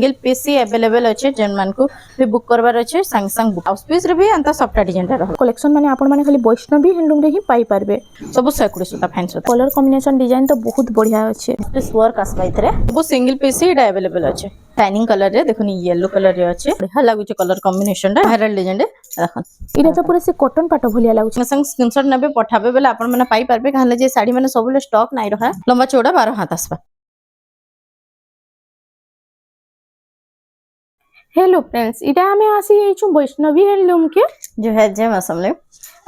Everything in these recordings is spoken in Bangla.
सिंगल पीस ही अवेलेबल अच्छे जन मान को भी बुक करबार अच्छे संग संग बुक हाउस पीस रे भी अंता सफ्टा डिजाइन रह कलेक्शन माने आपण माने खाली वैष्णवी हैंडलूम रे ही पाई पारबे सब 120 सूता फैन सूता कलर कॉम्बिनेशन डिजाइन तो बहुत बढ़िया अच्छे पीस वर्क आसबा इथरे वो सिंगल पीस ही अवेलेबल अच्छे शाइनिंग कलर रे देखो येलो कलर रे अच्छे बढ़िया लागु कलर कॉम्बिनेशन रे वायरल डिजाइन रे देखो इटा तो पूरा से कॉटन पाटो भलिया लागु संग स्क्रीनशॉट नेबे पठाबे बेले आपण माने पाई पारबे कहले जे साड़ी माने सब स्टॉक नाही रहा लंबा चौड़ा 12 हाथ आसबा। हेलो फ्रेंड्स इटा हमें आसी एचु वैष्णवी हैंडलूम के जो है जे मसमले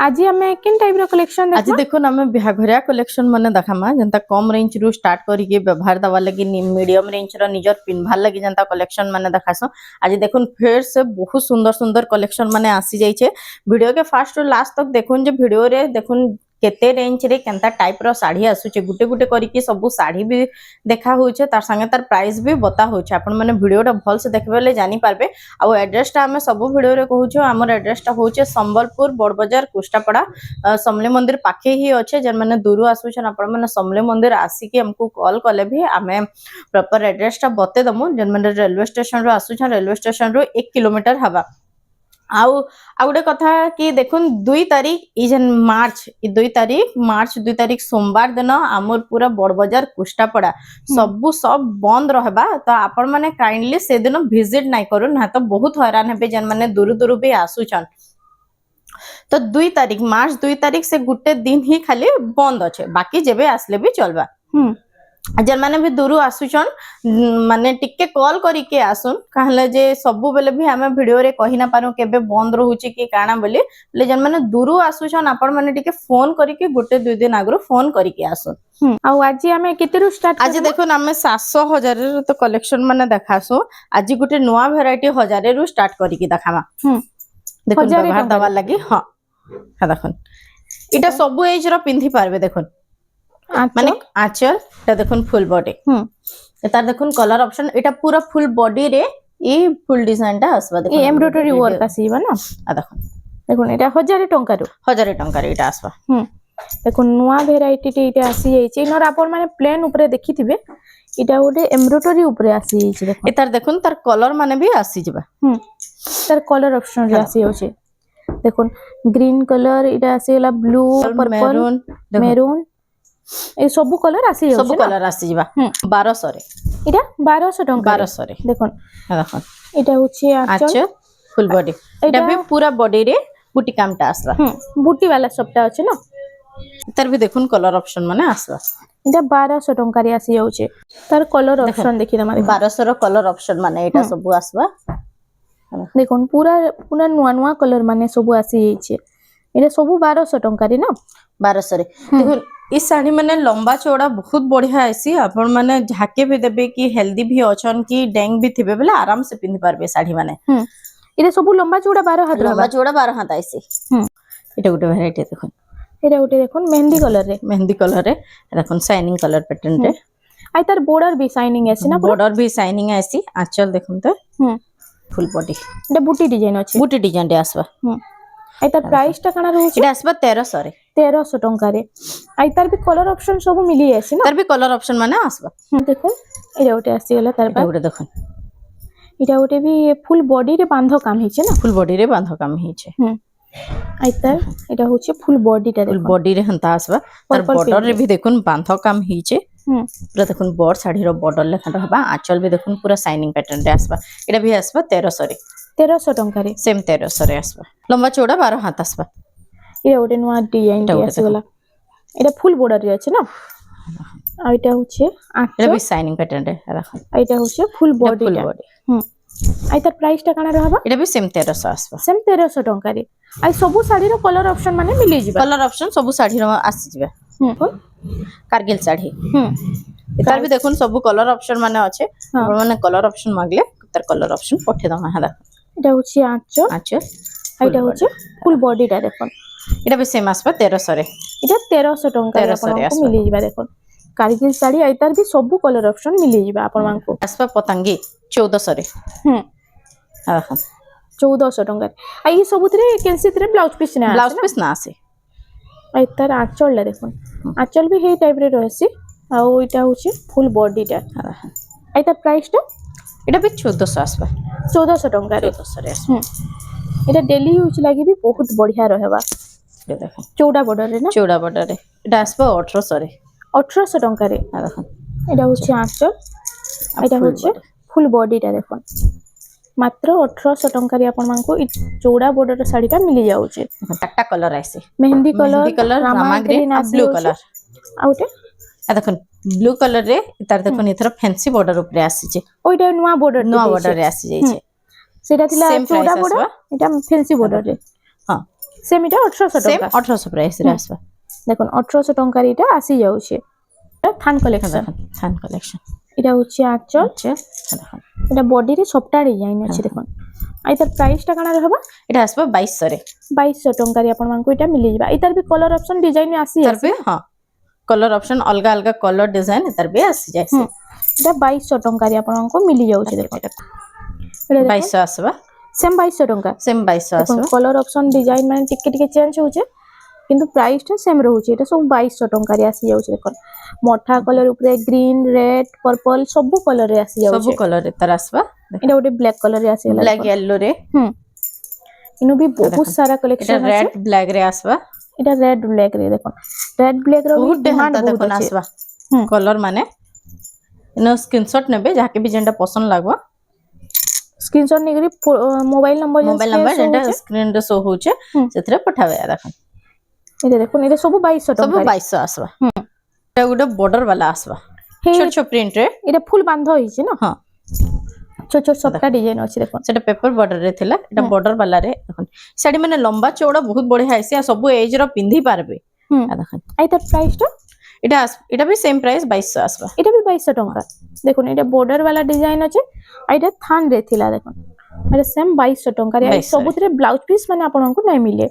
आज हमें किन टाइप रो कलेक्शन आज देखो हमें बिहाघरिया कलेक्शन माने देखामा जनता कम रेंज रु स्टार्ट करी के व्यवहार दवा लगी मीडियम रेंज रो निजर पिनभार लगी जनता कलेक्शन माने देखासो आज देखुन फेर से बहुत सुंदर सुंदर कलेक्शन माने आसी जाई छे वीडियो के फर्स्ट टू लास्ट तक देखुन जे वीडियो रे देखुन केते रेंज रे केंता टाइप रो साड़ी आसुचे गुटे गुटे करी के सब साड़ी भी देखा होचे तार संगे तार प्राइस भी बता होचे आपण माने वीडियोटा भल से देखबेले जानि पारबे आ एड्रेसटा हमें सब वीडियो रे कहूछु हमर एड्रेसटा होचे संबलपुर बड़ बाजार कुष्टापड़ा समले मंदिर पाखे ही अच्छे जन मैंने दूर आसुछन आपण माने समले मंदिर आसिकी हमको कॉल कले भी आमे प्रॉपर एड्रेसटा बते दमु जन मैंने रेलवे स्टेशन रो आसुछन रेलवे स्टेशन रो 1 किलोमीटर हवा आउ गोटे कथा कि देखुन 2 तारीख ई जन मार्च 2 तारीख सोमवार दिन आमर पूरा बड़ बाजार कुष्टापड़ा सब बंद रहबा तो आपण माने काइंडली से दिन विजिट नाही करू ना तो बहुत हैरान हेबे जन माने दूर दूर भी आसुछन तो 2 तारीख मार्च 2 तारीख से गुटे दिन ही खाली बंद अच्छे बाकी जेबे आसले भी चलबा जन माने भी दूर आसुछन माने टिके कॉल करी के आसुन कहले जे सबु बेले भी हमें वीडियो रे कहि ना पारो केबे बंद रहूची कि काना बोली ले जन माने दूर आसुछन आपण माने टिके फोन करी के गुटे 2 दिन आगरो फोन करी के आसुन आ आज हमें केते रु स्टार्ट आज देखो हमें 700 हजार रे तो कलेक्शन माने देखासु आज गुटे नवा वैरायटी 1000 रु स्टार्ट करी के देखामा देखो व्यवहार दवा लगी हां देखो इटा सब एज रो पिंधी पारबे देखो माने आचल এটা দেখুন ফুল বডি এটা দেখুন কলার অপশন এটা পুরো ফুল বডি রে এই ফুল ডিজাইনটা আসবা দেখুন এই এমব্রয়ডারি ওয়ার্ক আসিবা না দেখুন দেখুন এটা 1000 টঙ্কার এটা আসবা দেখুন নয়া ভ্যারাইটি তে এটা আসি যাইছে নর আপন মানে প্লেন উপরে দেখিथिबे এটা ওটে এমব্রয়ডারি উপরে আসি যাইছে দেখুন এটার দেখুন তার কলর মানে भी আসি যাবা তার কলর অপশন রে আসি যাচ্ছে দেখুন গ্রিন কলর এটা আসিলা ব্লু পার্পল মেরুন ए सब कलर आसी सब कलर आसी जिबा 1200 रे इटा 1200 टंका 1200 रे देखन देखन इटा होची आचल फुल बॉडी इटा भी पूरा बॉडी रे बूटी कामटा आसबा बूटी वाला सबटा अछि ना तार भी देखुन कलर ऑप्शन माने आसबा इटा 1200 टंका रे आसी जाउचे तार कलर ऑप्शन देखि दमा 1200 रो कलर ऑप्शन माने एटा सब आसबा देखन पूरा पूरा नुवा नुवा कलर माने सब आसी जाइछे इटा सब 1200 टंका रे ना 1200 रे देखुन इस साड़ी माने लंबा चौड़ा बहुत बढ़िया आसी आपण माने झाके भी देबे कि हेल्दी भी अछन कि डेंग भी थिबे बेले आराम से पिंधि पारबे साड़ी माने इरे सब लंबा चौड़ा 12 हाथ लंबा चौड़ा 12 हाथ आसी एटा गुटे वैरायटी देखुन एटा गुटे देखुन मेहंदी कलर रे देखुन शाइनिंग कलर पैटर्न रे आई तार बॉर्डर भी शाइनिंग आसी ना बॉर्डर भी शाइनिंग आसी आंचल देखुन तो फुल बॉडी एटा बूटी डिजाइन अछि बूटी डिजाइन रे आसबा आई तार प्राइस टा कना रहउछि एटा आसबा 1300 रे 1300 टंका रे आई तार भी कलर ऑप्शन सब मिली आसी ना तार भी कलर ऑप्शन माने आसबा देखो एटा ओटे आसी गेला तार एटा ओटे देखो एटा ओटे भी फुल बॉडी रे बांधो काम हिचे ना फुल बॉडी रे बांधो काम हिचे आई तार एटा होचे फुल बॉडी टा फुल बॉडी रे हंता आसबा तार बॉर्डर रे भी देखुन बांधो काम हिचे पूरा देखुन बॉर्डर साड़ी रो बॉर्डर लेखा रहबा आंचल भी देखुन पूरा शाइनिंग पैटर्न रे आसबा एटा भी आसबा 1300 रे 1300 टंका रे सेम 1300 रे आसबा लंबा चौड़ा 12 हाथ आसबा ये ओटे नुवा डिजाइन रे आसीगला एटा फुल बॉर्डर रे अछि ना आ एटा होचे एटा भी शाइनिंग पैटर्न रे देखो एटा होचे फुल बॉडी आई तार प्राइस टा काना रहबा एटा भी सेम 1300 आसबा सेम 1300 टंका रे आई सब साड़ी रो कलर ऑप्शन माने मिली जिबा कलर ऑप्शन सब साड़ी रो आसी जिबा कारगिल साड़ी तार भी देखुन सब कलर ऑप्शन माने अच्छे माने कलर ऑप्शन मागले तार कलर ऑप्शन पठे दमा हदा एटा होची आंचल एटा होची फुल बॉडी टा देखन एटा भी सेम आसबा 1300 रे एटा 1300 टंका रे आपन मिली जिबा देखन कारगिल साड़ी आई तार भी सब कलर ऑप्शन मिली जिबा आपन मानको आसबा पतंगी 1400 रे देखन 1400 टंका आई सब थरे केनसी थरे ब्लाउज पीस ना आसे आई तार आंचल ला देखन आंचल भी हे टाइप रे रहसी आ ओइटा होची फुल बॉडी टा आई तार प्राइस टा এটা বি 1400 আসবা 1400 ଟଙ୍କା ରେ 1400 রে আসবা এটা ডেলি ইউজ লাগি भी बहुत बढ़िया रहबा এটা দেখুন চৌড়া বর্ডর রে না চৌড়া বর্ডারে এটা আসবা 1800 রে 1800 ଟଙ୍କା ରେ দেখুন এটা হচ্ছে আঁচল এটা full হচ্ছে body। ফুল বডিটা দেখুন মাত্র 1800 ଟଙ୍କାରେ ଆପଣ ମାନଙ୍କୁ ଇ ଚୌଡା ବର୍ଡର ଶାଢୀଟା ମିଳି ଯାଉଛି চারটা কালার আছে মেহেন্দি মেহেন্দি কলর কলর রামা গ্রিন আর ব্লু কলর ଆଉ ଗୋଟେ দেখুন ব্লু কলর রে তার দেখুন এথর ফ্যান্সি বর্ডার উপরে আসিছে ওইটা নয়া বর্ডর নয়া বর্ডার রে আসি যাইছে সেটা ଥିଲା Same price চৌଡା বর্ডর আসবা। এটা ফেন্সি বর্ডর রে হ্যাঁ সেম এটা 1800 সেম ଟଙ୍କା 1800 প্রাইস রে আসবা দেখুন 1800 ଟଙ୍କାରେ এটা আসি যাଉଛି থান কলেকশন দেখুন থান কালেকশন এটা হচ্ছে আঁচল আছে দেখুন এটা বডি রে সবটা ডিজাইন আছে দেখুন আই তার প্রাইসটা কানা रहबा এটা আসবা 2200 রে 2200 ଟଙ୍କାରେ ଆପଣ ମାନଙ୍କୁ এটা মিলি ଯିବା এটার भी কলর অপশন ডিজাইন আসি তার বে হ্যাঁ কলর অপশন অলগা অলগা কলর ডিজাইন তার বে আসি যাইছে এটা 2200 ଟଙ୍କାରେ ଆପଣ ମାନଙ୍କୁ মিলি ଯାଉଛି দেখুন এটা 2200 আসবা সেম 2200 ଟଙ୍କା সেম 2200 দেখুন আসবা কলর অপশন ডিজাইন মানে টিকে টিকে চেঞ্জ হচ্ছে কিন্তু প্রাইসটা সেম রହୁଛି এটা সব 2200 ଟଙ୍କାରେ আসি যাଉଛି দেখুন মঠা কলর উপরে গ্রিন রেড পর্পল সব কলর রে আসি সব যাଉଛି কলর রে তার আসবা এটা ଗୋଟେ ব্ল্যাক কলর রে আসি গলা ব্ল্যাক ইয়েলো রে ইনো भी बहुत सारा এটা कलेक्शन আছে রেড ব্ল্যাক রে আসবা এটা রেড ব্ল্যাক রে দেখুন রেড ব্ল্যাক র বহুত ডিমান্ড হান্তা বহুত দেখুন আছে আসবা কলর মানে ইনো স্ক্রিনশট নেবে যাকে भी যেটা পছন্দ লাগবা স্ক্রিনশট নেগরি মোবাইল নম্বর মোবাইল নাম্বার যেটা স্ক্রিন রে শো হচ্ছে সেথরে পঠাবে দেখুন এটা দেখুন এটা সব 2200 সব টাকা 2200 আসবা এটা গোটে বর্ডর वाला আসবা হে ছোট ছোট প্রিন্ট রে এটা ফুল বান্ধ হইছে না হ্যাঁ ছোট ছোট সবটা ডিজাইন আছে দেখুন সেটা পেপর বর্ডর রে থিলা এটা বর্ডর वाला রে দেখুন শাড়ি মানে লম্বা চৌড়া বহুত বড়িয়া আইছে আর সব এজ র পিন্ধি পারবে দেখুন আই তার প্রাইসটা এটা भी সেম প্রাইস 2200 আসবা এটা भी 2200 টাকা দেখুন এটা বর্ডর वाला ডিজাইন আছে আর এটা থান রে থিলা দেখুন এটা সেম 2200 টাকা রে 2200 সবুতরে ব্লাউজ পিস মানে ଆପଣଙ୍କୁ নাই মিলে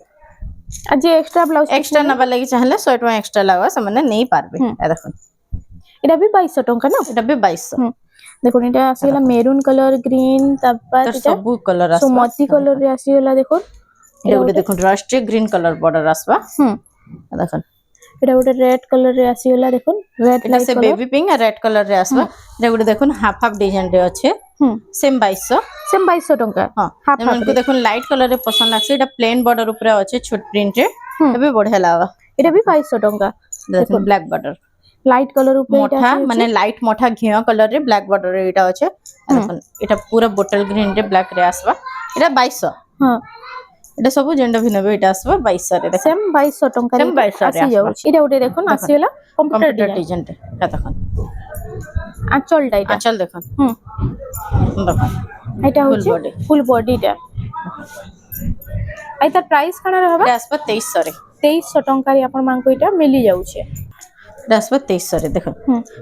আর যে এক্সট্রা ব্লাউজ এক্সট্রা নবা লাগি চাইলে 100 টাকা এক্সট্রা লাগবা মানে নেই পারবে দেখুন এটা भी 2200 টাকা না এটা भी 2200 দেখুন এটা আসিলা মেরুন কালার গ্রিন তারপর তার এটা সব কলর আসবা সুমতি কালার রে আসিলা দেখুন এটা গোটে দেখুন রাষ্ট্রীয় গ্রিন কালার বর্ডর আসবা দেখুন এটা গোটে রেড কালার রে আসিলা দেখুন রেড এটা সে বেবি পিঙ্ক আর রেড কালার রে আসবা এটা গোটে দেখুন হাফ হাফ ডিজাইন রে আছে সেম 2200 সেম 2200 টাকা হ্যাঁ হাফ হাফ যেমনকি দেখুন লাইট কালার রে পছন্দ লাগছে এটা প্লেন বর্ডর উপরে আছে ছোট প্রিন্ট রে এটা भी বড়িয়া লাগা এটা भी 2200 টাকা দেখুন ব্ল্যাক বর্ডর লাইট কালার উপরে এটা মোটা মানে লাইট মোটা ঘিয়া কালার রে ব্ল্যাক বর্ডর রে এটা আছে দেখুন এটা পুরো বোতল গ্রিন রে ব্ল্যাক রে আসবা এটা 2200 হ্যাঁ এটা সব জেন্ডা ভিন্ন এটা আসবা 2200 রে দেখুন সেম 2200 টাকা Same 2200 রে আসি আসবা। যাଉଛି এটা ওটা দেখুন আসিলা কম্পিউটার কম্পিউটার ডিজাইন ডিজাইন এটা দেখুন আঁচলটা এটা আঁচল দেখুন দেখুন এটা হচ্ছে body। ফুল বডিটা আই তার প্রাইস কানা रहबा এটা আসবা 2300 রে 2300 ଟଙ୍କାରେ ଆପଣ ମାନଙ୍କୁ এটা মিলি যাଉଛି এটা আসবা 2300 রে দেখুন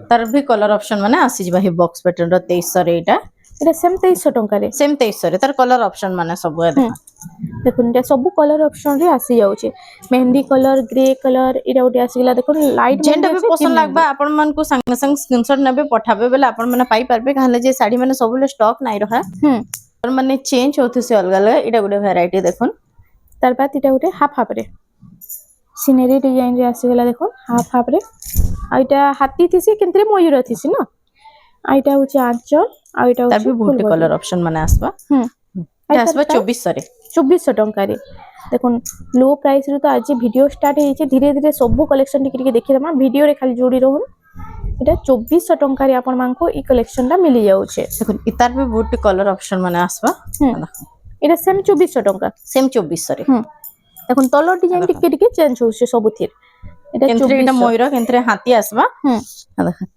তার भी কলর অপশন মানে আসি যাবা হি বক্স প্যাটার্ন র 2300 রে এটা এটা সেম 2300 ଟଙ୍କାରେ সেম 2300 রে তার কলর অপশন মানে সব দেখুন দেখুন এটা সবু কলর অপশন রে আসি যাଉଛି মেহেন্দি কলর গ্রে কলর এটা ওটা আসিলা দেখুন লাইট যেটা भी পছন্দ লাগবা আপন মান কো संगे संग स्क्रीनशॉट নেবে পঠাবে বেলে আপন মানে পাই পারবে কাহলে যে শাড়ি মানে সবুলে স্টক নাই রহা আর মানে চেঞ্জ হতেছে অলগা অলগা এটা গোটে ভ্যারাইটি দেখুন তারপর এটা ওটা হাফ হাফ রে সিনারি ডিজাইন রে আসিলা দেখুন হাফ হাফ রে আর এটা হাতি থিসি কিন্তু ময়ূর থিসি না আর এটা হচ্ছে আঁচল আর এটা তার হচ্ছে भी বহুত কলর অপশন মানে আসবা এটা আসবা 2400 রে 2400 ଟଙ୍କାରେ দেখুন লো প্রাইস রে তো আজ ভিডিও স্টার্ট হয়েছে ধীরে ধীরে সবু কালেকশন টিকে টিকে দেখি দেমা ভিডিও রে খালি जोड़ी রহুন এটা 2400 ଟଙ୍କାରେ ଆପଣ ମାନଙ୍କୁ এই কালেকশনটা মিলি যাচ্ছে দেখুন ইতার भी বহুত কলর অপশন মানে আসবা দেখুন এটা সেম 2400 ଟଙ୍କା সেম 2400 রে দেখুন তলর ডিজাইন টিকে টিকে চেঞ্জ হচ্ছে সবুথির এটা কেন্দ্রে এটা 2400 ময়ূর কেন্দ্রে হাতি আসবা দেখুন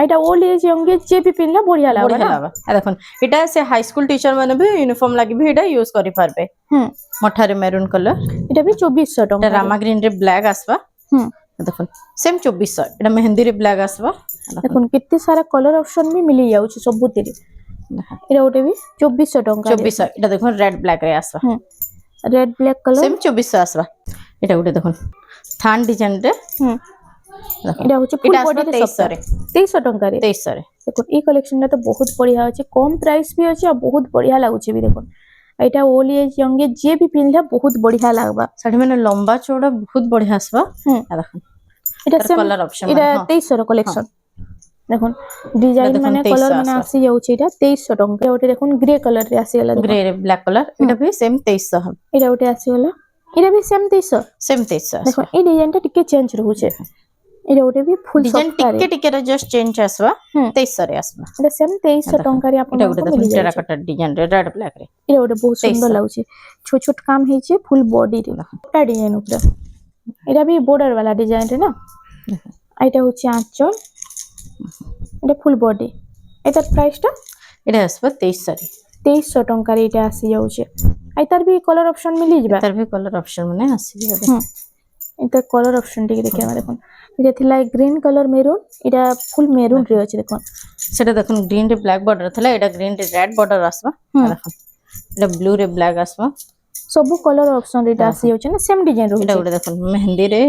এটা ওল্ড এজ ইয়ং এজ যে भी পিনলা বঢ়িয়া লাগবে বঢ়িয়া লাগবা দেখুন এটা সে হাই স্কুল টিচার মানে भी यूनिफॉर्म লাগি भी এটা ইউজ করি পারবে মঠারে মেরুন কালার এটা भी 2400 এটা ଟଙ୍କା রামা গ্রিন রে ব্ল্যাক আসবা দেখুন সেম 2400 এটা মেহেন্দি রে ব্ল্যাক আসবা দেখুন কেতে সারা কলর অপশন भी মিলি যাচ্ছে সবুথির এটা ওটা भी 2400 ଟଙ୍କା 2400 এটা দেখুন রেড ব্ল্যাক রে আসবা রেড ব্ল্যাক কলর সেম 2400 আসবা এটা গোটে দেখুন থান ডিজাইন রে এটা হচ্ছে ফুল এটা আসবা বডি 2300 রে 2300 ଟଙ୍କାରେ 2300 রে দেখুন এই কালেকশনটা তো বহুত বঢ়িয়া আছে কম প্রাইস भी আছে আর বহুত বঢ়িয়া লাগুছে भी দেখুন এটা ওল্ড এজ ইয়ং এজ যে भी পিনলা বহুত বঢ়িয়া লাগবা শাড়ি মানে লম্বা চৌড়া বহুত বঢ়িয়া আসবা দেখুন এটা সেম কলর অপশন এটা 2300 র কালেকশন দেখুন ডিজাইন দেখুন মানে 2300 কলর মানে আসবা। আসি যাଉଛି এটা 2300 ଟଙ୍କା এটা দেখুন গ্রে কলর রে আসি গলা গ্রে রে ব্ল্যাক কলর এটা भी सेम 2300 হবে এটা ওটা আসি গলা এটা भी सेम 2300 सेम 2300 দেখুন আসবা এই ডিজাইনটা টিকে চেঞ্জ রହୁছে এটা ওটা भी ফুল डिजाइन সফটারে टिके टिके रे जस्ट चेंज আসবা হুম। 2300 রে আসবা এটা সেম 2300 ଟଙ୍କାରେ এটা ଆପଣଙ୍କୁ ଗୋଟେ ଦେଖୁନ ମିଳି ଯାଉଛି টেরাকোটা ডিজাইন রে রেড ব্ল্যাক রে এটা ওটা ବହୁତ ସୁନ୍ଦର 2300 ଲାଗୁଛି ଛୋଟ ଛୋଟ କାମ ହେଇଛି ফুল বডি রে এটা ডিজাইন ଉପରେ এটা भी বর্ডার वाला ডিজাইন রে না এটা হচ্ছে আঁচল এটা ফুল বডি এটার প্রাইসটা এটা আসবা 2300 রে 2300 ଟଙ୍କାରେ এটা আসি যাଉଛି আর তার भी কলর অপশন মিলি ଯିବା তার भी কলর অপশন মানে আসি যাবে হুম এটা কলর অপশন টিকে ଦେଖିବା দেখুন এটা থিলা গ্রিন কলর মেরুন এটা ফুল মেরুন রে আছে দেখুন সেটা দেখুন গ্রিন রে ব্ল্যাক বর্ডর থলা এটা গ্রিন রে রেড বর্ডর আসবা হুম। দেখুন এটা ব্লু রে ব্ল্যাক আসবা ସବୁ କଲର ଅପସନ এটা আসি যাଉଛି না সেম ডিজাইন এটা রହୁଛି ଗୋଟେ দেখুন মেহেন্দি রে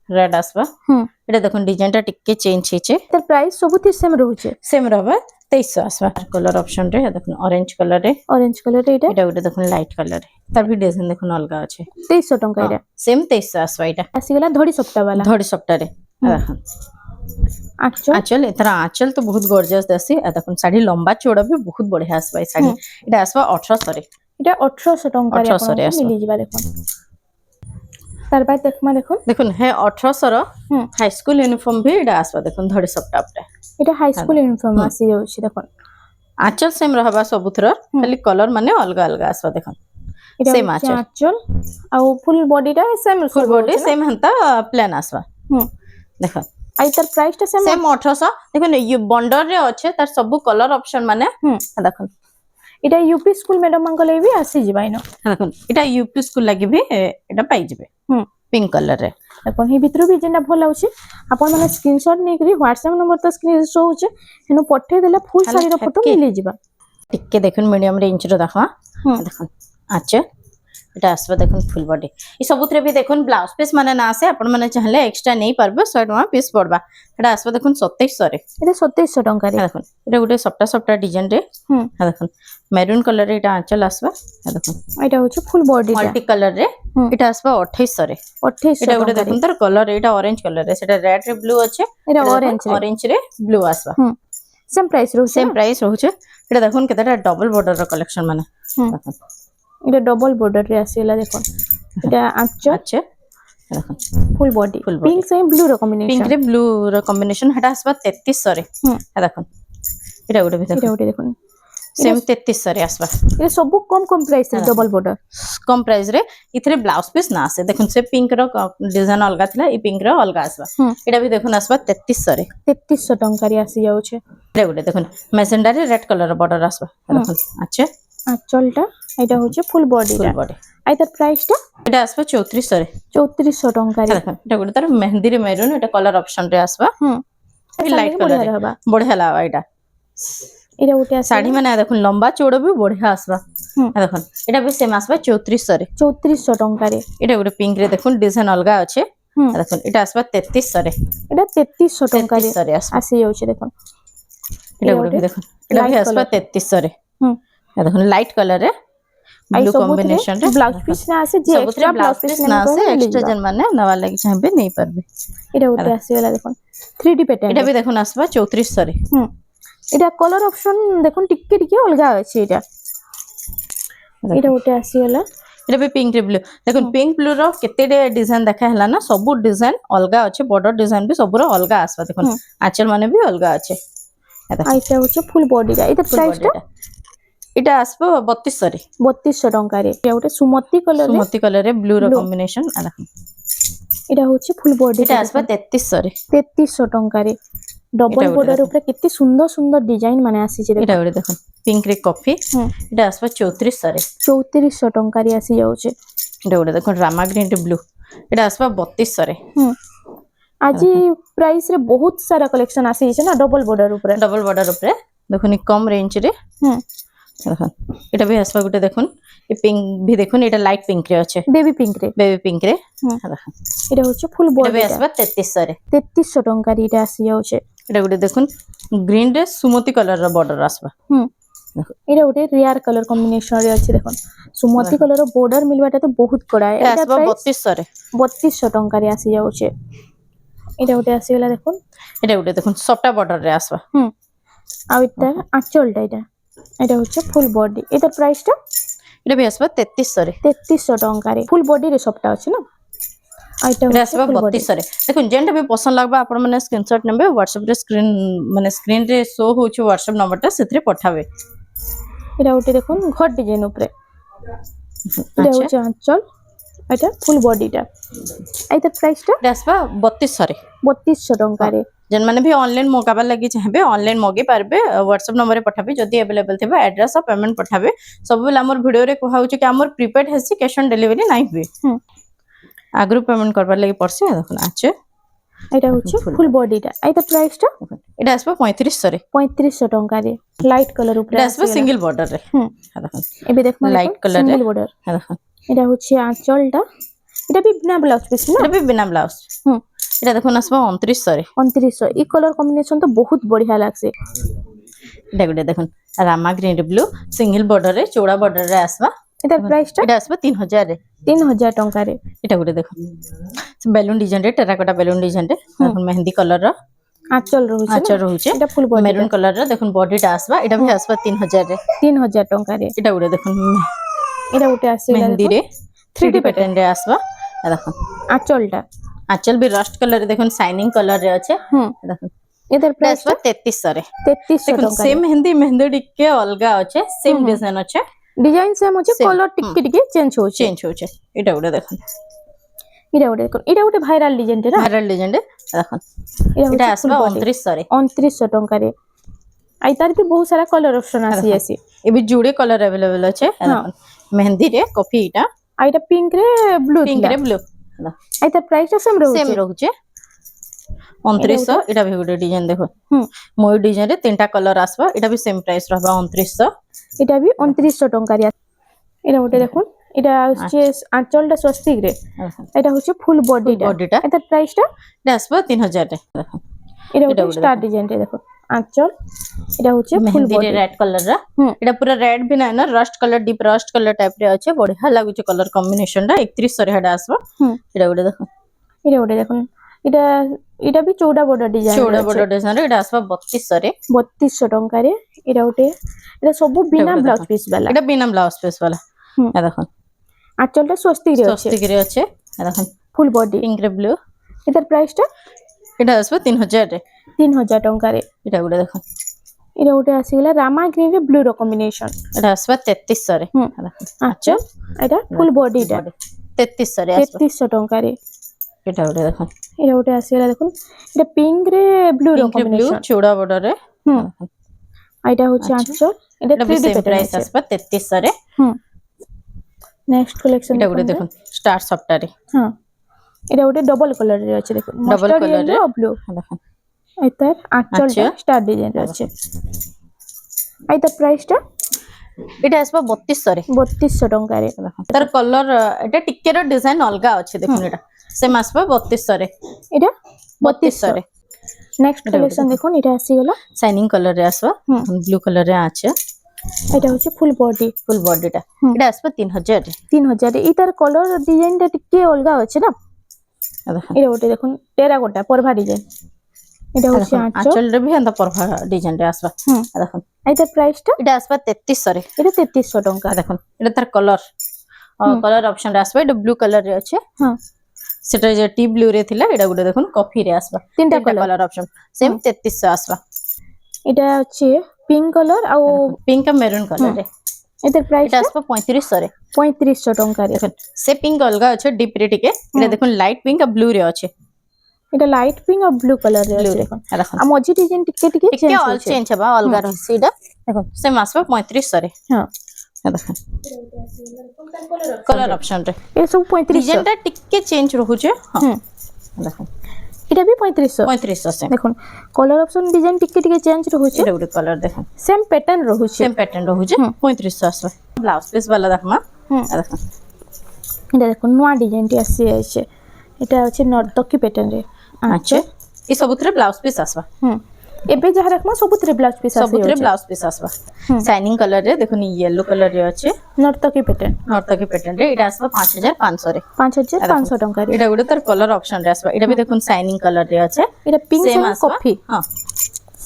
রেড আসবা হুম এটা দেখুন ডিজাইনটা টিকে চেঞ্জ ହେଇଛେ তার প্রাইস ସବୁଥି সেম রହୁଛି সেম রহবা 2300 আসবা কলর অপশন রে দেখুন অরেঞ্জ কলর রে অরেঞ্জ কলর এটা এটা ଗୋଟେ দেখুন লাইট কলর রে তার भी ডিজাইন দেখুন অলগা আছে 2300 ଟଙ୍କା এটা সেম 2300 আসবা এটা ଆସିଗଲା ଧଡ଼ି ସପ୍ତାହ ବାଲା ধড়ি সপ্তাহে দেখুন ଆଞ୍ଚଲ आंचल एथरा आंचल तो बहुत गॉर्जियस दसी देखुन साड़ी लंबा चौड़ा भी बहुत बढ़िया आसबा ए साड़ी एटा आसबा 1800 रे এটা 1800 ଟଙ୍କାରେ 1800 ରେ ଆପଣଙ୍କୁ ଆସିବ। ମିଳିଯିବା ଦେଖୁন ତାର ବାଦ ଦେଖମା ଦେଖୁন देखुन है 1800 रो ହୁଁ हाई स्कूल यूनिफॉर्म भी एटा आसबा देखुन धड़ी सप्ताह पे এটা হাই স্কুল यूनिफॉर्म আসি যাଉଛି দেখুন आंचल सेम रहबा सबुथर खाली कलर माने अलग अलग आसबा देखुन এটা Same হচ্ছে আঁচল। আঁচল ଆଉ ফুল বডিটা সেম फुल बॉडी सेम हंता प्लेन आसबा হুম देखुन আর তার প্রাইসটা সেম सेम 1800 देखुन ये बंडर रे अच्छे तार सब कलर ऑप्शन माने হুম देखुन এটা यूपी स्कूल मैडम मांग ले भी आसी जिबा इनो देखुन एटा यूपी स्कूल लागि भी एटा पाई जिबे হুম पिंक कलर रे দেখুন এই ভিতর भी যেটা ভাল লাগুছে আপন মানে স্ক্রিনশট নেকরি WhatsApp नंबर তো স্ক্রিন শো হচ্ছে হেনু পঠাই দেলা ফুল খালি শাড়ির ফটো ঠেকি। মিলি ଯିବା टिके देखुन मीडियम रेंज रो देखवा হুম देखुन आचे এটা আসবে দেখুন ফুল বডি এই সবুতরে भी দেখুন ব্লাউজ পিস মানে না আসে আপন মানে চাইলে এক্সট্রা নেই পারবে 100 টাকা পিস পড়বা এটা আসবে দেখুন 2700 রে এটা 2700 ଟଙ୍କାରେ দেখুন এটা গোটে সফটা সফটা ডিজাইন রে হুম দেখুন মেরুন কালার রে এটা আঁচল আসবে দেখুন এটা হচ্ছে ফুল বডিটা মাল্টি কালার রে হুম। এটা আসবে 2800 রে 2800 এটা গোটে ଟଙ୍କାରେ দেখুন তার কালার এটা অরেঞ্জ কালার রে সেটা রেড রে ব্লু আছে এটা অরেঞ্জ রে অরেঞ্জ রে ব্লু আসবে হুম সেম প্রাইস রହୁছে সেম প্রাইস রହୁছে এটা দেখুন কেতেটা ডবল বর্ডর র কালেকশন মানে হুম দেখুন এটা ডবল বর্ডর রে আসিলা দেখুন এটা আঁচল আচ্ছা দেখুন full body Full body. Pink সে ব্লু র কম্বিনেশন পিঙ্ক রে ব্লু র কম্বিনেশন এটা আসবে 3300 রে হুম দেখুন এটা গোটে भी এটা দেখুন ওটা দেখুন सेम 3300 रे আসবা এটা সবু কম কম প্রাইস রে ডবল বর্ডর कम प्राइस रे इथरे ब्लाउज पीस ना आसे देखुन से पिंक रो डिजाइन अलगा थिला ई पिंक रो अलगा आसबा হুম एटा भी देखुन आसबा 3300 रे 3300 ଟଙ୍କାରେ আসি যাচ্ছে एटा गोटे देखुन मेसेंडा रे रेड कलर रो बॉर्डर आसबा देखुन अच्छा আঁচলটা এটা হচ্ছে ফুল বডিটা फुल बॉडी আর তার প্রাইসটা एटा आसबा 3400 रे 3400 ଟଙ୍କାରେ देखुन एटा गोटे तार मेहंदी रे मेरून एटा कलर ऑप्शन रे आसबा হুম भी लाइट कलर रे रहবা बढ़िया लावा एटा এটা ওটা আছে साड़ी माने देखुन लंबा चौड़ा भी बढ़िया आसबा হুম देखुन एटा भी सेम आसबा 3400 रे 3400 ଟଙ୍କାରେ एटा गोटे पिंक रे देखुन डिजाइन अलगा अच्छे হুম देखुन एटा आसबा 3300 रे এটা 3300 ଟଙ୍କାରେ 3300 रे आसबा আসি যাচ্ছে দেখুন এটা এটা গোটে ଗୋଟେ দেখুন এটা भी light आसबा color। 3300 রে হুম দেখুন লাইট কালার রে আই ব্লু সবুতরে কম্বিনেশন রে ব্লাউজ পিস না আছে যে এক্সট্রা ব্লাউজ পিস না না আছে আছে এক্সট্রা যেন মানে নওয়া লাগি চাইবে নেই পারবে এটা ওটা আসিগলা দেখুন 3D প্যাটার্ন এটা भी দেখুন আসবা 3400 রে হুম এটা কলর অপশন দেখুন টিকে টিকে অলগা আছে এটা এটা ওটা আসিগলা এটা भी पिंक रे ब्लू देखुन पिंक ब्लू रो केते डे डिजाइन देखा हला ना सब डिजाइन अलगा আছে बॉर्डर डिजाइन भी सब रो अलगा আসবা দেখুন হুম। আঁচল মানে भी अलगा আছে আর এটা হচ্ছে ফুল বডিটা এটা প্রাইসটা এটা আসবা 3200 রে 3200 ଟଙ୍କାରେ এটা ওটা সুমতি কলর সুমতি কালার রে ব্লু র Blue। কম্বিনেশন দেখুন এটা হচ্ছে ফুল বডি এটা আসবা 3300 রে 3300 ଟଙ୍କାରେ ডবল এটা ଗୋଟେ বর্ডর দেখুন। উপরে কেতে সুন্দর সুন্দর ডিজাইন মানে আসিছে দেখুন এটা গোটে দেখুন পিঙ্ক রে কফি হুম এটা আসবা 3400 রে 3400 ଟଙ୍କାରେ আসি যাচ্ছে এটা গোটে দেখুন রামা গ্রিন রে ব্লু এটা আসবা 3200 রে হুম আজি প্রাইস রে বহুত সারা কালেকশন আসিছে না ডবল বর্ডর উপরে डबल बॉर्डर ऊपर देखुन कम रेंज रे হুম देखुन एटा भी आसबा गुटे देखुन ए पिंक भी देखुन एटा लाइट पिंक रे अच्छे বেবি পিঙ্ক রে बेबी पिंक रे হুম देखुन এটা হচ্ছে ফুল एटा भी বডিটা आसबा 3300 रे 3300 ଟଙ୍କାରେ এটা আসি যাচ্ছে एटा गुटे देखुन ग्रीन रे सुमति कलर रो बॉर्डर आसबा হুম देखुन এটা ওটা রেয়ার কালার কম্বিনেশন রে আছে দেখুন সুমতি কালার বর্ডর মিলবাটা তো বহুত কড়া एटा এটা आसबा প্রাইস 3200 রে 3200 ଟଙ୍କାରେ আসি যাচ্ছে এটা গোটে আসিগলা দেখুন এটা গুটে দেখুন সফটা বর্ডর রে আসবা আর এটার আঁচলটা এটা হচ্ছে ফুল বডি এটার প্রাইসটা এটা বি আসবা 3300 রে 3300 টঙ্কারে ফুল বডি রে সবটা আছে না আর এটা এটা হচ্ছে আসবা full body। 3200 রে দেখুন যেটা বি পছন্দ লাগবা আপন মানে স্ক্রিনশট নেবে WhatsApp রে স্ক্রিন মানে স্ক্রিন রে শো হচ্ছে WhatsApp নম্বরটা সেথরে পঠাবে এটা গোটে দেখুন ঘর ডিজাইন উপরে এটা আচ্ছা হচ্ছে আঁচল এটা ফুল বডিটা এটার প্রাইসটা এটা আসবা 3200 রে 3200 টঙ্কারে যেন মানে ভি অনলাইন মগাবার লাগি চাইবে অনলাइन মগি পারবে WhatsApp নম্বরে পঠাবে যদি अवेलेबल থিবা এড্রেস অফ পেমেন্ট পঠাবে সববেলে আমার ভিডিও রে কোহা হচ্ছে কি আমার প্রিপেড হেসি ক্যাশ অন ডেলিভারি নাই হুয়ে আগ্রু পেমেন্ট করবার লাগি পড়ছে দেখুন আছে এটা হচ্ছে ফুল বডিটা এটার প্রাইসটা এটা আসবা 3500 রে 3500 টঙ্কারে লাইট কালার উপরে এটা আসবা সিঙ্গেল বর্ডার রে দেখুন এবে দেখুন লাইট কালার সিঙ্গেল বর্ডার দেখুন এটা হচ্ছে আঁচলটা এটা বি বিনা ব্লাউজ পিস না এটা বি বিনা ব্লাউজ এটা দেখুন আসবা 2900 রে 2900 এই কালার কম্বিনেশন তো বহুত বঢ়িয়া লাগছে এটা গুটে দেখুন রামা গ্রিন ব্লু সিঙ্গেল বর্ডার রে চৌড়া বর্ডার রে আসবা এটার প্রাইসটা এটা আসবা 3000 রে 3000 টঙ্কারে এটা গুটে দেখুন বেলুন ডিজাইন রে টেরাকোটা বেলুন ডিজাইন রে দেখুন মেহেন্দি কালার র আঁচল রହୁছে আচ্ছা রହୁছে এটা ফুল বডি মেরুন কালার র দেখুন বডিটা আসবা এটা ভি আসবা 3000 রে 3000 টঙ্কারে এটা গুটে দেখুন এটা উঠে আসছে মেহেন্দি রে 3D প্যাটার্ন রে আসবা দেখুন আঁচলটা আঁচল বি রাস্ট কালার রে দেখুন শাইনিং কালার রে আছে দেখুন এটার এটা প্রাইসটা আসবা 3300 রে 3300 দেখুন টঙ্কা সেম মেহেন্দি টিকে অলগা আছে সেম ডিজাইন আছে ডিজাইন সেম আছে কলর টিকে টিকে চেঞ্জ হচ্ছে চেঞ্জ হচ্ছে এটা গুটে দেখুন এটা ওটা ভাইরাল ডিজাইনটা না ভাইরাল ডিজাইন রে দেখুন এটা আসবা 2900 রে 2900 টঙ্কারে আই তার भी बहुत सारा कलर ऑप्शन আসি আসি এবি জুড়ে কালার अवेलेबल আছে দেখুন মেহেন্দি রে কফি এটা আর এটা পিঙ্ক রে ব্লু পিঙ্ক রে ব্লু আই তার প্রাইসটা সেম সেম রହୁছে রହୁছে 2900 এটা ভি গুটে ডিজাইন দেখো ময়ূর ডিজাইন রে তিনটা কালার আসবা এটা ভি সেম প্রাইস रहबा 2900 এটা भी 2900 টঙ্কারে এটা ওটা দেখুন এটা হচ্ছে আঁচলটা স্বস্তিক রে এটা হচ্ছে ফুল বডিটা বডিটা এটার প্রাইসটা এটা আসবা 3000 রে দেখুন এটা ওটা স্টার ডিজাইনটা দেখুন আঁচল এটা হচ্ছে ফুল মেহেন্দি বডি রে রেড কালার রা এটা পুরা রেড भी নাই না rushed colour deep rushed colour type রে আছে বঢ়িয়া লাগুছে কালার কম্বিনেশন টা 3100 রে হেডা আসবা এটা গুটে দেখুন এটা ওটা দেখুন এটা এটা भी Chaura border design Chaura border design রে এটা আসবা 3200 রে 3200 টঙ্কারে এটা ওটে এটা সবু বিনা ব্লাউজ পিস वाला এটা বিনা ব্লাউজ পিস वाला এটা দেখুন আঁচলটা স্বস্তিক রে আছে স্বস্তিক রে আছে দেখুন ফুল বডি পিঙ্ক রে ব্লু এটার প্রাইসটা এটা আসবা 3000 রে 3000 টঙ্কারে এটা গুটে দেখুন এটা ওটে আসিগলা রামা গ্রিন রে ব্লু র কম্বিনেশন এটা আসবা 3300 রে দেখুন আচ্ছা এটা ফুল বডিটা 3300 রে আসবা 3300 টঙ্কারে এটা গুটে দেখুন এটা ওটে আসিগলা দেখুন এটা পিঙ্ক রে ব্লু র পিঙ্ক রে ব্লু কম্বিনেশন চৌড়া বর্ডার রে আর এটা হচ্ছে আঁচল এটা এটা 3D সেম প্যাটার্ন প্রাইস আছে আসবা 3300 রে নেক্সট কালেকশন এটা গুটে দেখুন স্টার সফটা রে হ্যাঁ এটা ওটে ডবল কালার রে আছে দেখুন Double মাস্টার্ড colour রে। ইয়েলো ব্লু দেখুন এটার আঁচলটা স্টার ডিজাইন আছে এটার প্রাইসটা এটা আসবা 3200 রে 3200 টঙ্কারে তার কলর এটা টিকের ডিজাইন অলগা আছে দেখুন এটা সেম আসবা 3200 রে এটা 3200 রে নেক্সট কালেকশন দেখুন এটা আসিগলা শাইনিং কালার রে আসবা ব্লু কালার রে আছে এটা হচ্ছে ফুল বডি ফুল বডিটা এটা আসবা 3000 রে 3000 এটার কলর ডিজাইনটা টিকে অলগা আছে না দেখুন এটা ওটা দেখুন টেরাকোটা পরভা ডিজাইন এটা হচ্ছে আঁচল আঁচল রে ভি এন্তা পরভা ডিজাইন রে আসবা দেখুন এটার প্রাইসটা এটা আসবা 3300 রে এটা 3300 টঙ্কা দেখুন এটা তার কলর কলর অপশন রে আসবা এটা ব্লু কালার রে আছে হ্যাঁ সেটা যে টি ব্লু রে থিলা এটা গুটে দেখুন কফি রে আসবা তিনটা কলর অপশন সেম 3300 আসবা এটা হচ্ছে পিঙ্ক কালার আর পিঙ্ক আর মেরুন কালার রে এটার প্রাইস এটা আসবা 3500 রে 3500 টঙ্কারে দেখুন সে পিঙ্ক অলগা আছে ডিপ রে টিকে এটা দেখুন লাইট পিঙ্ক আর ব্লু রে আছে এটা লাইট পিঙ্ক আর ব্লু কালার রে ব্লু আছে রে দেখুন দেখুন আর মজি ডিজাইন টিকে টিকে টিকে চেঞ্জ অল হচ্ছে চেঞ্জ হবা অলগা রহিছে এটা দেখুন সেম আসবা 3500 রে হ্যাঁ দেখুন কলর অপশন রে এই সব 3500 ডিজাইনটা টিকে চেঞ্জ রহুছে হ্যাঁ দেখুন এটা भी 3500 3500 সেম দেখুন কলর অপশন ডিজাইন টিকে টিকে চেঞ্জ রহুছে এটা গুটে কলর দেখুন সেম প্যাটার্ন রহুছে সেম প্যাটার্ন রহুছে 3500 আসবা ব্লাউজ পিস वाला দেখমা দেখুন এটা দেখুন নয়া ডিজাইনটি আসি আছে এটা হচ্ছে নর্তকি প্যাটার্ন রে আচ্ছা এই সবুতরে ব্লাউজ পিস আসবা ଏବେ ଯାହା ରଖମା ସବୁଥିରେ ବ୍ଲାଉଜ ପିସ୍ ଆସି ସବୁଥିରେ ବ୍ଲାউଜ ପିସ୍ আসবা শাইনিং কলর রে দেখুন ইয়েলো কলর রে আছে ନର୍ତ୍ତକୀ ପ୍ୟାଟର୍ନ নর্তকী প্যাটার্ন রে এটা আসবা 5500 রে 5500 ଟଙ୍କାରେ এটা গুলো তার কলর অপশন রে আসবা এটা বি দেখুন শাইনিং কলর রে আছে এটা পিঙ্ক সেম আর আসবা কফি হ্যাঁ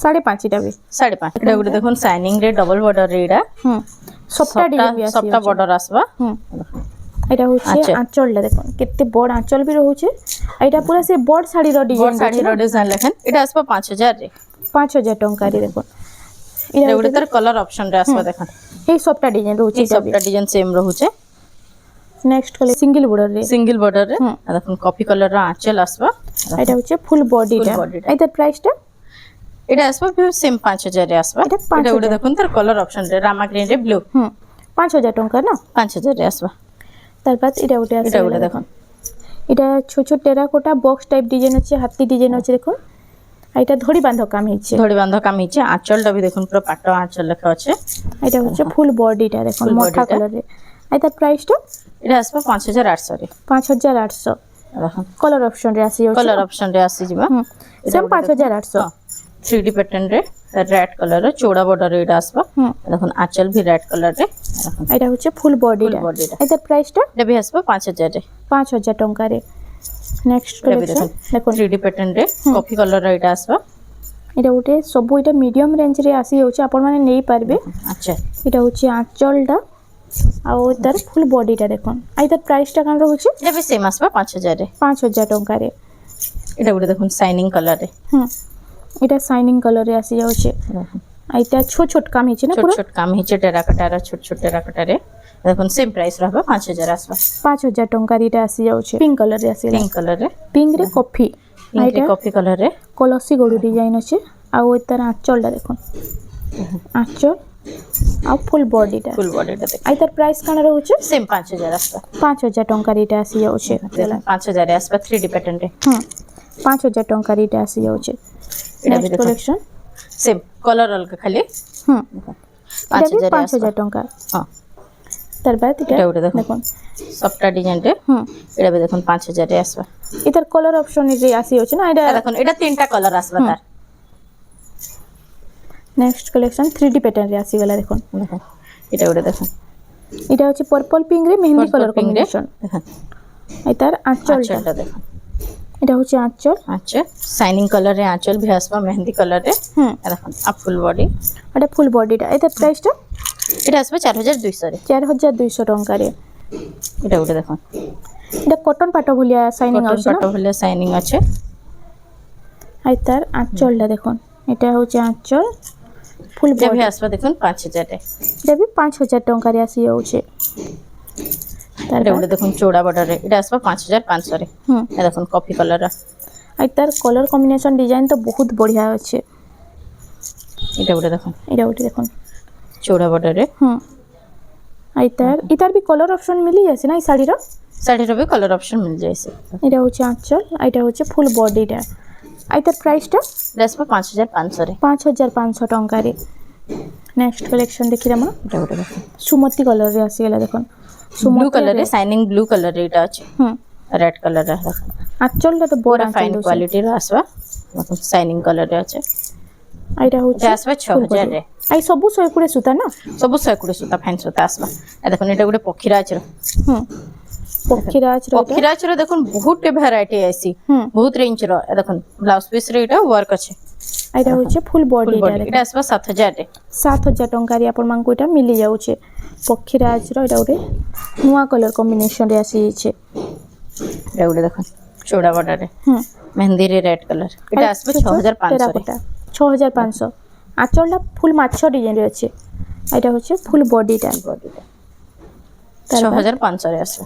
5.5 টা ବି 5.5 এটা গুলো দেখুন শাইনিং রে ডবল বর্ডর রে এটা সবটা ডিজাইন ବି সবটা আসি বর্ডর আসবা এটা হচ্ছে আচ্ছা। আঁচলটা দেখুন কেতে বড় আঁচল বি রহুছে এটা পুরা সে বড় শাড়ির বড় ডিজাইন শাড়ির ডিজাইন লেখেন এটা আসবা 5000 রে 5000 টঙ্কারে দেখুন এটা গুলো তার কলর অপশন রে আসবা দেখুন এই সবটা ডিজাইন রহুছে এই সবটা ডিজাইন সেম রহুছে নেক্সট কলে সিঙ্গেল বর্ডার রে সিঙ্গেল বর্ডর রে দেখুন কফি কলর র আঁচল আসবা এটা হচ্ছে ফুল বডিটা body টা। এটার প্রাইসটা এটা আসবা সেম 5000 রে আসবা এটা এটা গুলো দেখুন তার কলর অপশন রে রামা গ্রিন রে ব্লু 5000 টঙ্কা না 5000 রে আসবা তারপর এটা উঠে আছে এটা গুলো দেখুন এটা ছোট ছোট টেরাকোটা বক্স টাইপ ডিজাইন আছে হাতি ডিজাইন আছে দেখুন আর এটা ধরি বাঁধ কাম হয়েছে ধড়ি বাঁধ কাম হইছে আঁচলটা বি দেখুন পুরো পাট আঁচল লেখা আছে এটা হচ্ছে ফুল বডিটা দেখুন Full মঠা body টা। কালারে আর তার প্রাইসটা এটা আসবা 5800 রে 5800 দেখুন কলর অপশন রে আসি কলর অপশন রে আসি যিবা সেম 5800 3D প্যাটার্ন রে রেড কলর রে চৌড়া বর্ডর রে এটা আসবা দেখুন আঁচল ভি রেড কলর রে দেখুন এটা হচ্ছে ফুল বডিটা body টা। আর তার প্রাইসটা এটা বি আসবা 5000 রে 5000 টঙ্কারে নেক্সট এটা বি কালেকশন দেখুন দেখুন 3D প্যাটার্ন রে কফি কলর রে এটা আসবা এটা উঠে সবু এটা মিডিয়াম রেঞ্জ রে আসি হচ্ছে আপন মানে নেই পারবে আচ্ছা এটা হচ্ছে আঁচলটা আর তার ফুল বডিটা দেখুন আর তার প্রাইসটা কেন রয়েছে এটা বি সেম আসবা 5000 রে 5000 টঙ্কারে এটা গুলো দেখুন শাইনিং কলর রে এটা শাইনিং কালারে আসি যাচ্ছে আর এটা ছোট ছোট কাম হয়েছে না ছোট পুরো ছোট কাম হইছে টেরাকোটা রে ছোট ছোট টেরাকোটা রে দেখুন সেম প্রাইস রাখবা 5000 আসবা 5000 টঙ্কার এটা আসি যাচ্ছে পিঙ্ক কালারে আসি পিঙ্ক কলর রে পিঙ্ক রে কফি পিঙ্ক রে কফি কলর রে কলসি গড়ু ডিজাইন আছে আর ওই তার আঁচলটা দেখুন আঁচল আর ফুল বডিটা ফুল বডিটা দেখ আর তার প্রাইস কেন রয়েছে সেম 5000 আসবা 5000 টঙ্কার এটা আসি যাচ্ছে 5000 রে আসবা 3D প্যাটার্ন রে 5000 টঙ্কার এটা আসি যাচ্ছে এটা নেক্সট দেখুন কালেকশন সেম কলর অলগা খালি এটা বি 5000 রে আসবা 5000 টঙ্কা হ্যাঁ তারপর এটা ওটা দেখুন দেখুন সবটা ডিজাইন রে এটা বি দেখুন 5000 রে আসবা এটার কালার অপশন যে আসি হচ্ছে না এটা এটা দেখুন এটা তিনটা কলর আসবা তার নেক্সট কালেকশন 3D প্যাটার্ন রে আসি গলা দেখুন দেখুন এটা ওটা দেখুন এটা হচ্ছে পার্পল পিঙ্ক রে মেহেন্দি কালার পিঙ্ক রে কম্বিনেশন দেখুন এটার আঁচলটা আঁচলটা দেখুন এটা হচ্ছে আঁচল আচ্ছা শাইনিং কলর রে আঁচল ভি আসবা মেহেন্দি কলর রে দেখুন আপ ফুল বডি এটা ফুল বডিটা এটার প্রাইসটা এটা আসবে 4200 রে 4200 টঙ্কারে এটা ওটা দেখুন এটা কটন পাটো ভলিয়া শাইনিং কটন আছে না পাটো হলে শাইনিং আছে আর তার আঁচলটা দেখুন এটা হচ্ছে আঁচল ফুল এটা ভি বডি আসবা দেখুন 5000 রে এটা বি 5000 টঙ্কারে আসি যাচ্ছে এটা ওটা দেখুন চৌড়া বর্ডর রে এটা আসবা 5500 রে এটা দেখুন কফি কলর রে আর তার কালার কম্বিনেশন ডিজাইন তো বহুত বঢ়িয়া আছে এটা ওটা দেখুন এটা ওটি দেখুন চৌড়া বর্ডর রে আর ইতার বি কালার অপশন মিলি যাচ্ছে না এই শাড়ির শাড়ির হবে কলর অপশন মিল যাইছে এটা হচ্ছে আঁচল আর এটা হচ্ছে ফুল বডিটা আর তার প্রাইসটা এটা আসবা 5500 রে 5500 টঙ্কারে নেক্সট কালেকশন দেখি আমরা এটা ওটা দেখুন সুমতি কালারে আসি গেলা দেখুন ব্লু কালার রে শাইনিং ব্লু কালার রে এটা আছে রেড কালার রে দেখুন আঁচলটা তো বড় ফাইন আঁচল কোয়ালিটির আসবা দেখুন শাইনিং কালার রে আছে আর এটা হচ্ছে এটা আসবা 6000 রে এই সবু 120 সুতা না সবু 120 সুতা ফাইন সুতা আসবা দেখুন এটা গোটে পক্ষীরাজ র পক্ষীরাজ পক্ষীরাজ র দেখুন বহুত ভ্যারাইটি আইছি বহুত রেঞ্জ র দেখুন ব্লাউজ পিস রে এটা ওয়ার্ক আছে এটা হচ্ছে ফুল বডিটা এটা আসবা 7000 রে 7000 টঙ্কারে আপন মানকু এটা মিলি যাচ্ছে পক্ষীরাজ র এটা গোটে নয়া কালার কম্বিনেশন রে আসি যাচ্ছে এটা গোটে দেখুন চৌড়া বর্ডর রে মেহেন্দি রে রেড কালার এটা আসবে 6500 রে 6500 আঁচলটা ফুল মাছ ডিজাইন রয়েছে এটা হচ্ছে ফুল বডিটা 6500 রে আসবে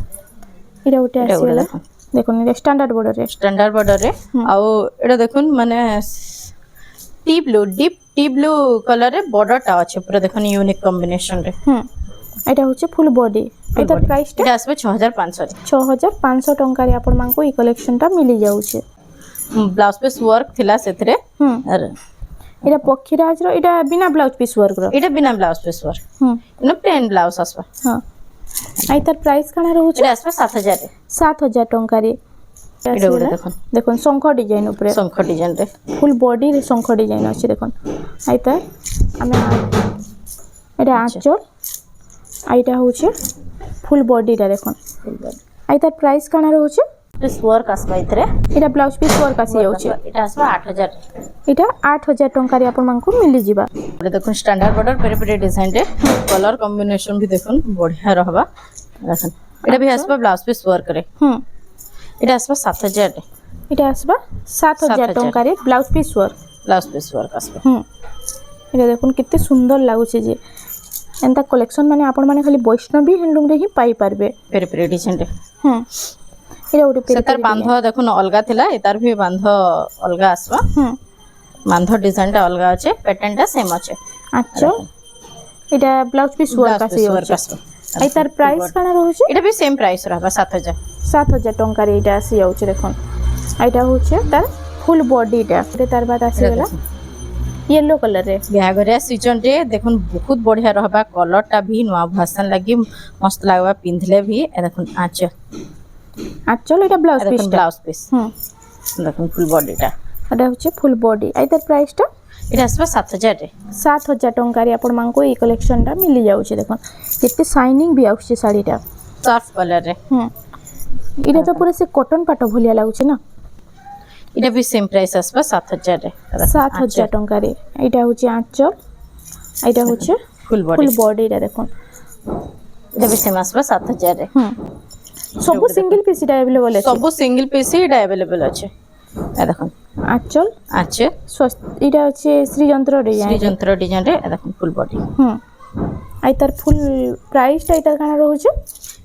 এটা উঠে এটা আসি গোটে গেলা দেখুন দেখুন এটা স্ট্যান্ডার্ড বর্ডারে স্ট্যান্ডার্ড বর্ডর রে আও এটা দেখুন মানে ডিপ টি ব্লু কালার রে বর্ডরটা আছে পুরো দেখুন ইউনিক কম্বিনেশন রে এটা হচ্ছে ফুল বডি এটার প্রাইসটা এটা আসবে 6500 রে 6500 টঙ্কারে আপন মানকু এই কালেকশনটা মিলি যাচ্ছে ব্লাউজ পিস ওয়ার্ক থিলা সেতরে আর এটা পক্ষীরাজর এটা বিনা ব্লাউজ পিস ওয়ার্ক র এটা বিনা ব্লাউজ পিস ওয়ার্ক ইনো প্লেন ব্লাউজ আসবে হ্যাঁ আই তার প্রাইস কানা রহুছে এটা আসবে 7000 রে 7000 টঙ্কারে এটা গুলো দেখুন দেখুন শঙ্খ ডিজাইন উপরে শঙ্খ ডিজাইন রে ফুল বডি রে শঙ্খ ডিজাইন আছে দেখুন আইতা আমি এটা আঁচল আইটা হচ্ছে ফুল বডিটা দেখুন আইতা প্রাইস কানা রହୁଛି পিস ওয়ার্ক আসবা ইতরে এটা ব্লাউজ পিস ওয়ার্ক আসি যাଉଛି এটা আসবা 8000 এটা 8000 ଟଙ୍କାରେ ଆପଣମାନଙ୍କୁ ମିଳିଯିବା এটা দেখুন স্ট্যান্ডার্ড বর্ডর পেরে পেরে ডিজাইন রে কলর কম্বিনেশন भी দেখুন বঢ়িয়া रहबा দেখুন এটা भी আসবা ব্লাউজ পিস ওয়ার্ক রে এটা আসবা 7000 রে এটা আসবা 7000 ଟଙ୍କାରେ blouse piece work blouse piece work আসবা এটা দেখুন কেতে সুন্দর লাগুছে যে এন্তা কলেকশন মানে আপন মানে খালি বৈষ্ণবী হ্যান্ডলুম রে হি পাই পারবে পেরে পেরে ডিজাইন রে এটা ওটি পেরে সেটার বান্ধ দেখুন অলগা থিলা এটার भी বান্ধ অলগা আসবা বান্ধ ডিজাইনটা অলগা আছে প্যাটার্নটা সেম আছে আচ্ছা এটা ব্লাউজ পিস ওয়ার্ক আছে আসবা এই তার প্রাইস কানা রହୁଛି এটা भी সেম প্রাইস रहबा 7000 7000 ଟଙ୍କାରେ এটা আসি যাচ্ছে দেখুন এটা হচ্ছে তার ফুল বডিটা এটা তার বাদ আসি গলা येलो कलर रे बिहागरिया सीजन रे देखुन बहुत बढ़िया रहबा कलरटा भी नवा भाषण लगी मस्त लागबा पिंधले भी ए देखुन आंचल এটা ব্লাউজ পিস ब्लाउज पीस দেখুন ফুল বডিটা এটা হচ্ছে ফুল বডি এই তার প্রাইসটা এটা আসবে 7000 রে 7000 ଟଙ୍କାରେ ଆପଣ ମାନଙ୍କୁ এই কলেকশনটা মিলি যাଉଛି দেখুন কেতে শাইনিং भी আউছে শাড়িটা সফট কলর রে এটা তো পুরো সে কটন পাটো ভলিয়া লাগুছে না এটা भी सेम प्राइस আসবে 7000 রে 7000 ଟଙ୍କାରେ এটা হচ্ছে আঁচল এটা হচ্ছে ফুল বডিটা দেখুন এটা भी सेम আসবে 7000 রে সবু সিঙ্গেল পিস এটা अवेलेबल আছে সবু সিঙ্গেল পিস এটা अवेलेबल আছে এই দেখুন আঁচল আছে এটা হচ্ছে শ্রীযন্ত্র ডিজাইন রে এই দেখুন ফুল বডি আই তার ফুল প্রাইসটা এটা কানা রହୁଛି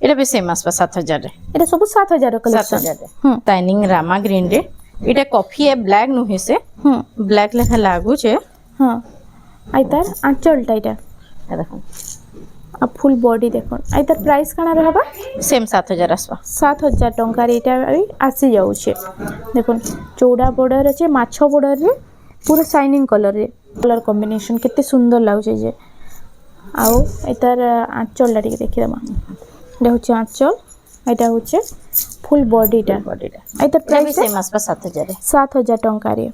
এটা भी सेम আসবে 7000 রে এটা সবু 7000 ର কলেকশন 7000 রে টাইনিং রামা গ্রিন রে এটা কফি এ ব্ল্যাক নুহে সে ব্ল্যাক লেখা লাগুছে আই তার আঁচলটা এটা দেখুন আর ফুল বডি দেখুন আই তার প্রাইস কানা रहबा सेम 7000 আসবা 7000 ଟଙ୍କାରେ এটা আসি যাଉଛି দেখুন চৌড়া বর্ডর আছে মাছ বর্ডর রে পুরো শাইনিং কলর রে কলর কম্বিনেশন কেতে সুন্দর লাগুছে যে আও এটার আঁচলটা টিকে দেখি দমা এটা হচ্ছে আঁচল এটা হচ্ছে ফুল বডিটা এটার প্রাইস সেম আসবা 7000 রে 7000 ଟଙ୍କାରେ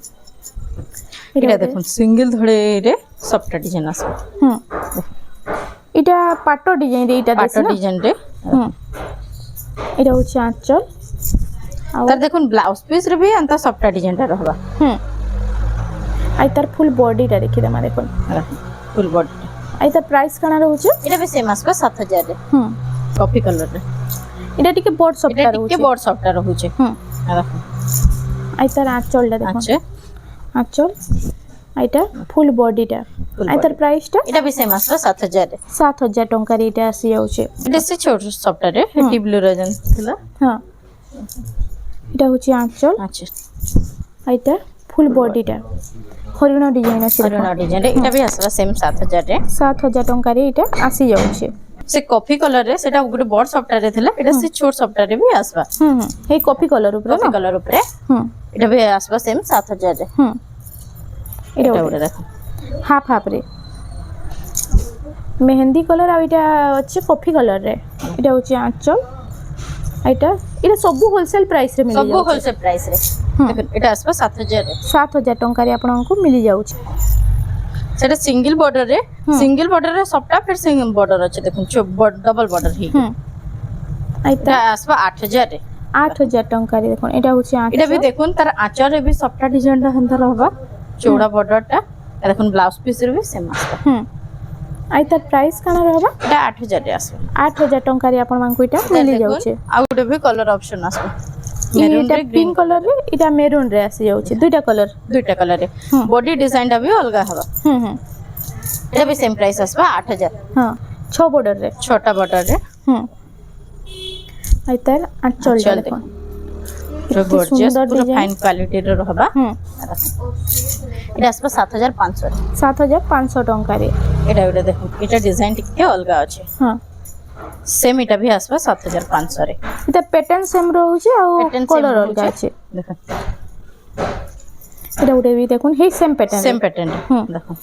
এটা দেখুন সিঙ্গেল ধরে রে সফট ডিজাইন আসবে এটা পাটো ডিজাইন রে এটা পাটো ডিজাইন রে এটা হচ্ছে আঁচল তার দেখুন ব্লাউজ পিস রে भी अंता সফট ডিজাইনটা रहबा আই তার ফুল বডিটা দেখি দমা দেখুন ফুল বডি আই তার প্রাইস কানা রହୁଛି এটা भी सेम আসবা 7000 রে কফি কালার রে এটা টিকে বড় সফটটা রହୁଛି টিকে বড় সফটটা রହୁଛି দেখুন আই তার আঁচলটা দেখুন আচ্ছা আঁচল আইটা ফুল বডিটা আই তার প্রাইসটা এটা भी सेम আসবা 7000 রে 7000 ଟଙ୍କାରେ এটা আসি যাଉଛି এটা সে ছোট সফটটা রে হেভি ব্লু রেজন ଥିଲା এটা হচ্ছে আঁচল আচ্ছা আইটা ফুল বডিটা হরিণ ডিজাইন আছে হরিণ ডিজাইন রে এটা भी আসবা सेम 7000 রে 7000 ଟଙ୍କାରେ এটা আসি যাଉଛି से कॉफी कलर रे सेटा गुटे बड़ सॉफ्टवेयर रे थिला एटा से छोट सॉफ्टवेयर रे भी आसबा हे कॉफी कलर ऊपर कॉफी कलर ऊपर एटा भी आसबा सेम 7000 रे एटा उडे देखो हाफ हाफ रे मेहंदी कलर आ एटा अछि कॉफी कलर रे एटा होछि आंचल एटा सब होलसेल प्राइस रे मिली सब होलसेल प्राइस रे देखो एटा आसबा 7000 रे 7000 टंका रे आपनको मिली जाउछि सेटा सिंगल बॉर्डर रे सबटा फिर सिंगल बॉर्डर अछि देखुन डबल बॉर्डर ही आइता आसबा 8000 रे 8000 टंका रे देखुन एटा होछि आंचल एटा भी देखुन तार आंचल रे भी सबटा डिजाइन टा हंता रहबा चौड़ा बॉर्डर टा देखुन ब्लाउज पीस रे भी सेम आसबा आइता प्राइस काना रहबा एटा 8000 रे आसबा 8000 टंका रे आपन मानकु एटा मिली जाउछि आ गुटे भी कलर ऑप्शन आसबा मेरून रे पिंक कलर रे एटा मेरून रे आसी जाउछि दुईटा कलर रे बॉडी डिजाइन टा भी अलग हबा एटा भी सेम प्राइस आसबा 8000 हां 6 बॉर्डर रे छोटा बॉर्डर रे आइतार आंचल देखो गॉर्जियस पूरा फाइन क्वालिटी रे रहबा एटा आसबा 7500 रे 7500 टंका रे एटा देखो एटा डिजाइन टिके अलग अछि हां सेम एटा भी आसबा 7500 रे एटा पैटर्न सेम रहउछि आ कलर अलग अछि देखो एटा उडे भी देखुन हे सेम पैटर्न देखो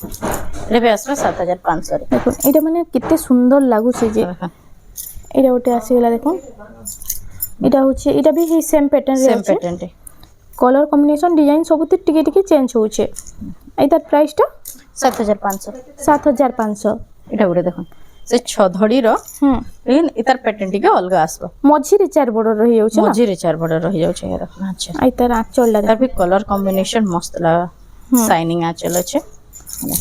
एटा भी आसबा 7500 रे देखुन एटा माने किते सुंदर लागु छै जे एटा उटे आसी गेला देखुन এটা হচ্ছে এটা भी ही सेम पैटर्न रे सेम আছে पैटर्न रे कलर कॉम्बिनेशन डिजाइन सब टिके टिके चेंज होचे एतार प्राइस टा 7500 7500 এটা গুড়ে দেখুন से छधड़ी रो लेकिन इतार पैटर्न टिके अलग आसबो मझी रे चार बॉर्डर रही जाउचे ना मझी रे चार बॉर्डर रही जाउचे हे देखुन अच्छा एतार आंचल तार भी कलर कॉम्बिनेशन मस्त लगा शाइनिंग आंचल আছে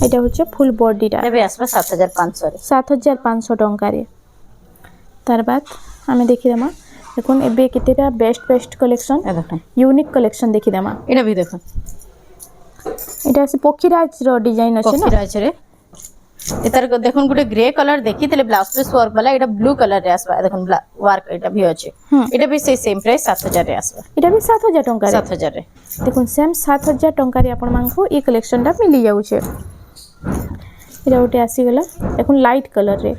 এটা হচ্ছে ফুল বডিটা ଏବେ আসবে 7500 रे 7500 টঙ্কা রে তার বাদ আমি দেখি দেমা দেখুন এবে কেতেটা বেস্ট বেস্ট কালেকশন ए देखुन यूनिक कलेक्शन देखी देमा এটা भी देखुन এটা আছে পক্ষীরাজ র ডিজাইন আছে না पक्षीराज रे इतार देखुन गुटे ग्रे कलर देखी तले ब्लाउज पे वर्क वाला एटा ब्लू कलर रे आसबा देखुन वर्क एटा भी अछि एटा भी सेम प्राइस 7000 रे आसबा এটা भी 7000 টঙ্কা রে 7000 রে দেখুন সেম 7000 টঙ্কা রে আপন মানকো এই কালেকশনটা মিলি যাউছে এটা ওটে আসি গলা দেখুন লাইট কলর রে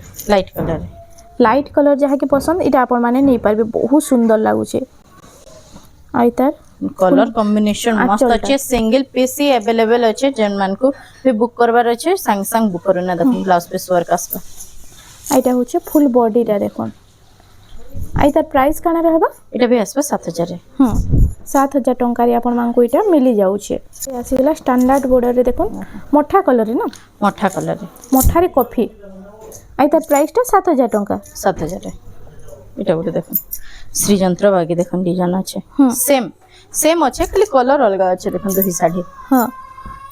লাইট কলর যাহা কি পছন্দ এটা আপন মানে নেই পারবে বহুত সুন্দর লাগুছে আইতার कलर कॉम्बिनेशन मस्त अच्छे सिंगल पीस ही अवेलेबल अच्छे जन मान को भी बुक करबार अच्छे संग संग बुक करना देखो ब्लाउज पे वर्क आसबा এটা হচ্ছে ফুল বডিটা দেখুন আইতার প্রাইস কানা रहबा এটা भी आसबा 7000 রে 7000 টঙ্কা রে আপন মানকো এটা মিলি যাউছে আসি গলা স্ট্যান্ডার্ড বর্ডর রে দেখুন মোটা কলর রে না मोठा कलर रे মোটা রে কফি আইতার প্রাইসটা 7000 টঙ্কা 7000 রে এটা গুলো দেখুন শ্রী যন্ত্র বাকি দেখুন ডিজাইন আছে सेम सेम আছে খালি কলর अलग আছে দেখুন দুই শাড়ি হ্যাঁ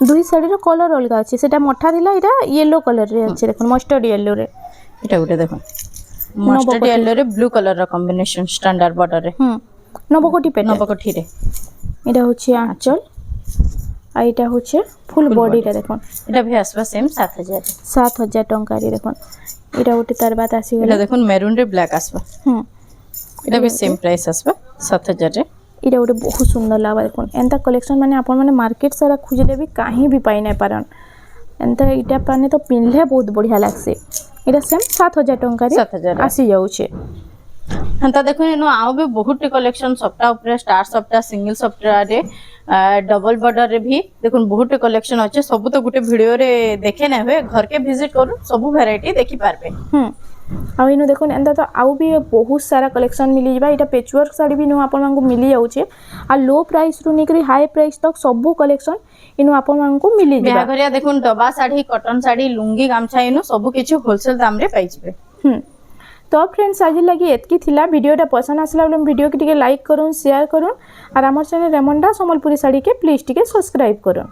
দুই শাড়ির কলর अलग আছে সেটা মোটা দিলা এটা ইয়েলো কলর রে আছে দেখুন মাস্টার্ড ইয়েলো রে এটা গুলো দেখুন মাস্টার্ড ইয়েলো রে ব্লু কলর র কম্বিনেশন স্ট্যান্ডার্ড বর্ডার রে নবকটি পেটা নবকটি রে এটা হচ্ছে আঁচল আর এটা হচ্ছে ফুল বডিটা দেখুন এটা भी आसबा सेम 7000 রে 7000 টঙ্কা রে দেখুন এটা ওটে তার বাদ আসি গলা এটা দেখুন মেরুন রে ব্ল্যাক आसबा এটা भी सेम प्राइस आसबा 7000 রে এটা ওটে বহুত সুন্দর লাগবা দেখুন এন্তা কালেকশন মানে আপন মানে মার্কেট সারা খুঁজলে भी কাহি भी পাই নাই পারন এন্তা এটা পানে তো পিনলে বহুত বঢ়িয়া লাগছে এটা সেম 7000 টঙ্কা রে 7000 আসি যাউছে हंता देखो नो आउ भी बहुत कलेक्शन सप्ताह ऊपर स्टार सप्ताह सिंगल सप्ताह रे डबल बॉर्डर रे भी देखो बहुत कलेक्शन अच्छे सब तो गोटे वीडियो रे देखे ना हुए घर के विजिट करू सब वैरायटी देखि पारबे आ इनो देखो एंता तो आउ भी बहुत सारा कलेक्शन मिली जाबा इटा पेचवर्क साड़ी भी नो आपन मांगो मिली जाउचे आ लो प्राइस रु निकरी हाई प्राइस तक सब कलेक्शन इनो आपन मांगो मिली जाबा बिहाघरिया देखो दबा साड़ी कॉटन साड़ी लुंगी गामछा इनो सब किछु होलसेल दाम रे पाई जबे तो फ्रेंड्स आज लगी एतकी थिला वीडियोटा पसंद आसला बोले वीडियो के टिके लाइक करूँ शेयर करूँ और आम चैनल रेमंडा संबलपुरी साड़ी के प्लीज टिके सब्सक्राइब करूँ।